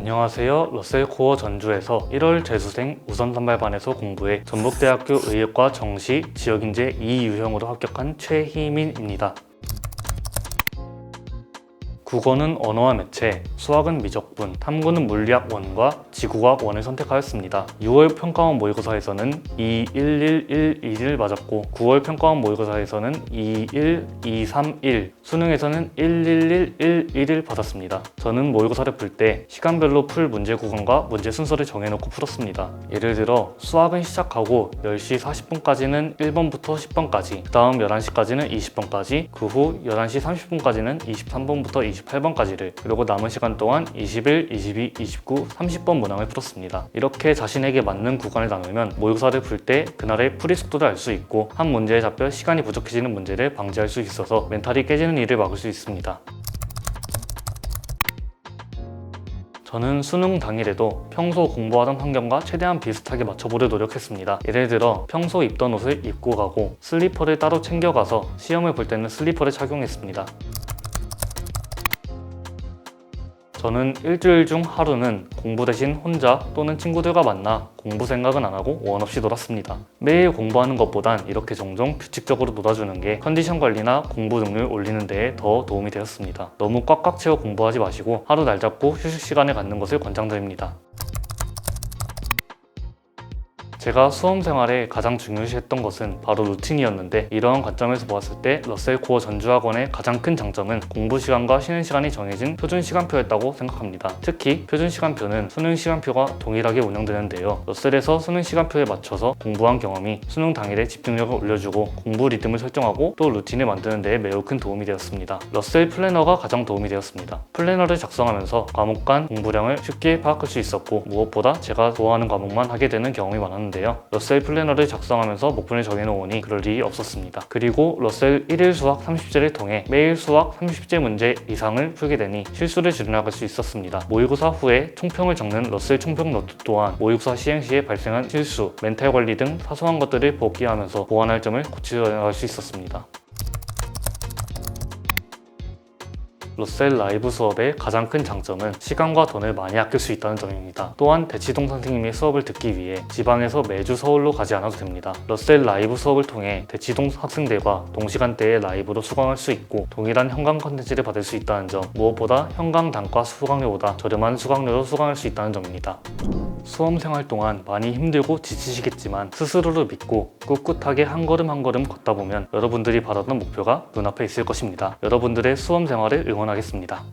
안녕하세요. 러셀코어 전주에서 1월 재수생 우선 선발반에서 공부해 전북대학교 의예과 정시 지역인재 2유형으로 합격한 최희민입니다. 국어는 언어와 매체, 수학은 미적분, 탐구는 물리학 1과 지구과학 1을 선택하였습니다. 6월 평가원 모의고사에서는 21111을 맞았고 9월 평가원 모의고사에서는 21231, 수능에서는 11111을 받았습니다. 저는 모의고사를 풀 때 시간별로 풀 문제 구간과 문제 순서를 정해놓고 풀었습니다. 예를 들어 수학은 시작하고 10시 40분까지는 1번부터 10번까지, 그 다음 11시까지는 20번까지, 그 후 11시 30분까지는 23번부터 28번까지를, 그리고 남은 시간 동안 21, 22, 29, 30번 문항을 풀었습니다. 이렇게 자신에게 맞는 구간을 나누면 모의고사를 풀 때 그날의 풀이 속도를 알 수 있고 한 문제에 잡혀 시간이 부족해지는 문제를 방지할 수 있어서 멘탈이 깨지는 일을 막을 수 있습니다. 저는 수능 당일에도 평소 공부하던 환경과 최대한 비슷하게 맞춰보려 노력했습니다. 예를 들어 평소 입던 옷을 입고 가고 슬리퍼를 따로 챙겨가서 시험을 볼 때는 슬리퍼를 착용했습니다. 저는 일주일 중 하루는 공부 대신 혼자 또는 친구들과 만나 공부 생각은 안 하고 원 없이 놀았습니다. 매일 공부하는 것보단 이렇게 종종 규칙적으로 놀아주는 게 컨디션 관리나 공부 능률 올리는 데에 더 도움이 되었습니다. 너무 꽉꽉 채워 공부하지 마시고 하루 날 잡고 휴식 시간을 갖는 것을 권장드립니다. 제가 수험 생활에 가장 중요시했던 것은 바로 루틴이었는데, 이러한 관점에서 보았을 때 러셀코어 전주학원의 가장 큰 장점은 공부 시간과 쉬는 시간이 정해진 표준 시간표였다고 생각합니다. 특히 표준 시간표는 수능 시간표가 동일하게 운영되는데요. 러셀에서 수능 시간표에 맞춰서 공부한 경험이 수능 당일에 집중력을 올려주고 공부 리듬을 설정하고 또 루틴을 만드는 데 매우 큰 도움이 되었습니다. 러셀 플래너가 가장 도움이 되었습니다. 플래너를 작성하면서 과목 간 공부량을 쉽게 파악할 수 있었고 무엇보다 제가 좋아하는 과목만 하게 되는 경험이 많았는데 러셀 플래너를 작성하면서 목표를 정해놓으니 그럴 일이 없었습니다. 그리고 러셀 1일 수학 30제를 통해 매일 수학 30제 문제 이상을 풀게 되니 실수를 줄여나갈 수 있었습니다. 모의고사 후에 총평을 적는 러셀 총평 노트 또한 모의고사 시행 시에 발생한 실수, 멘탈 관리 등 사소한 것들을 복기하면서 보완할 점을 고쳐나갈 수 있었습니다. 러셀 라이브 수업의 가장 큰 장점은 시간과 돈을 많이 아낄 수 있다는 점입니다. 또한 대치동 선생님의 수업을 듣기 위해 지방에서 매주 서울로 가지 않아도 됩니다. 러셀 라이브 수업을 통해 대치동 학생들과 동시간대에 라이브로 수강할 수 있고 동일한 현강 컨텐츠를 받을 수 있다는 점, 무엇보다 현강 단과 수강료보다 저렴한 수강료로 수강할 수 있다는 점입니다. 수험 생활 동안 많이 힘들고 지치시겠지만 스스로를 믿고 꿋꿋하게 한 걸음 한 걸음 걷다 보면 여러분들이 바라던 목표가 눈앞에 있을 것입니다. 여러분들의 수험 생활을 응원하겠습니다.